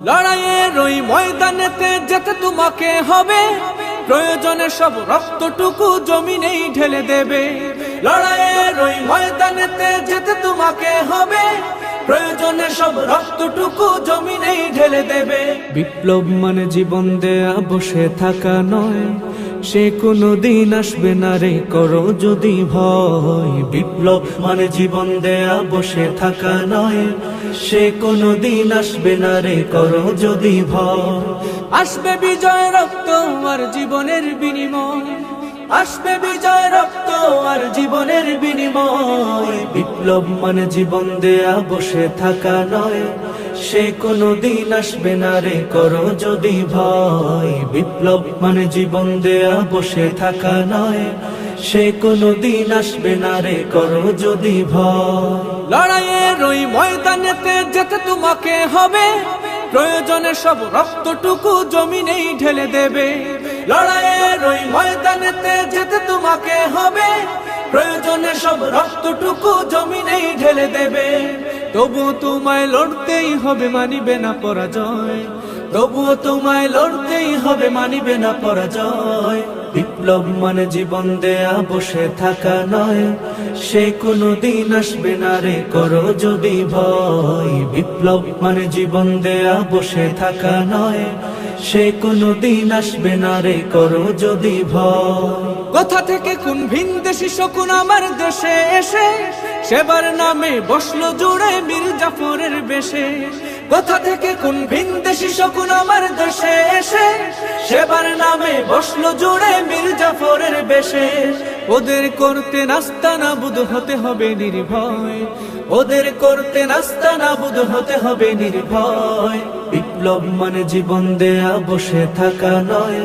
লড়াইয়ের ওই ময়দানেতে যেতে তোমাকে হবে, প্রয়োজনে সব রক্তটুকু জমিনেই ঢেলে দেবে। লড়াইয়ের ওই ময়দানেতে যেতে তোমাকে হবে, প্রয়োজনে সব রক্তটুকু জমিনেই ঢেলে দেবে। বিপ্লব মানে জীবন দেয়া বসে থাকা নয়, সে কোনো দিন আসবে না রে করো যদি ভয়। বিপ্লব মানে জীবন দেয়া বসে থাকা নয়, সে কোনো দিন আসবে না রে করো যদি ভয়। আসবে বিজয় রক্ত আর জীবনের বিনিময়, আসবে বিজয় রক্ত আর জীবনের বিনিময়। বিপ্লব মানে জীবন দেয়া বসে থাকা নয়, সে কোনো দিন আসবে না রে করো যদি ভয়। বিপ্লব মানে জীবন দেয়া বসে থাকা নয়, সে কোনো দিন আসবে না রে করো যদি ভয়। লড়াইয়ের ওই ময়দানেতে যেতে তোমাকে হবে, প্রয়োজনে সব রক্তটুকু জমিনেই ঢেলে দেবে। লড়াইয়ের ওই ময়দানেতে যেতে তোমাকে হবে, প্রয়োজনে সব রক্তটুকু জমিনেই ঢেলে দেবে। তবুও তোমায় লড়তেই হবে, মানিবে না পরাজয়। তবুও তোমায় লড়তেই হবে, মানিবে না পরাজয়। বিপ্লব মানে জীবন দেয়া বসে থাকা নয়, সে কোনো দিন আসবে না রে করো যদি ভয়। বিপ্লব মানে জীবন দেয়া বসে থাকা নয়, সে কোনো দিন আসবে না রে করো যদি ভয়। কোথা থেকে কোন ভিনদেশী শকুন আমার দেশে এসে, সেবার নামে বসলো জুড়ে মীর জাফরের বেশে। কোথা থেকে কোন ভিনদেশী শকুন আমার দেশে এসে, সেবার নামে বসলো জুড়ে মীর জাফরের বেশে। ওদের করতে নাস্তানাবুদ হতে হবে নির্ভয়, ওদের করতে নাস্তানাবুদ হতে হবে নির্ভয়। বিপ্লব মানে জীবন দেয়া বসে থাকা নয়,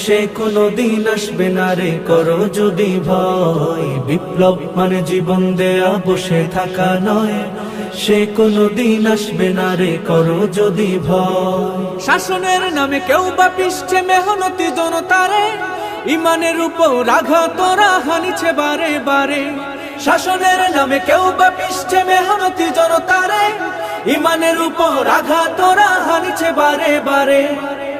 সে কোনো দিন আসবে না রে করো যদি ভয়। বিপ্লব মানে জীবন দেয়া বসে থাকা নয়, সে কোনো দিন আসবে না রে করো যদি ভয়। শাসনের নামে কেউ বা পিষছে মেহনতি জনতারে, ইমানের উপর আঘাত ওরা হানিছে বারে বারে। শাসনের নামে কেউ বা পিষছে মেহনতি জনতারে, ইমানের উপর আঘাত ওরা হানিছে বারে বারে।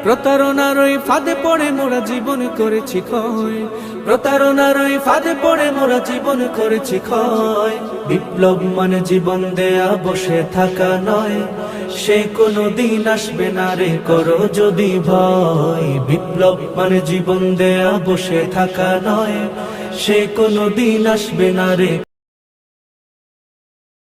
প্রতারণার ওই ফাঁদে পড়ে মোরা জীবন করেছি ক্ষয়, প্রতারণার ওই ফাঁদে পড়ে মোরা জীবন করেছি ক্ষয়। বিপ্লব মানে জীবন দেয়া বসে থাকা নয়, সে কোনো দিন আসবে না রে করো যদি ভয়। বিপ্লব মানে জীবন দেয়া বসে থাকা নয়, সে কোনো দিন আসবে না রে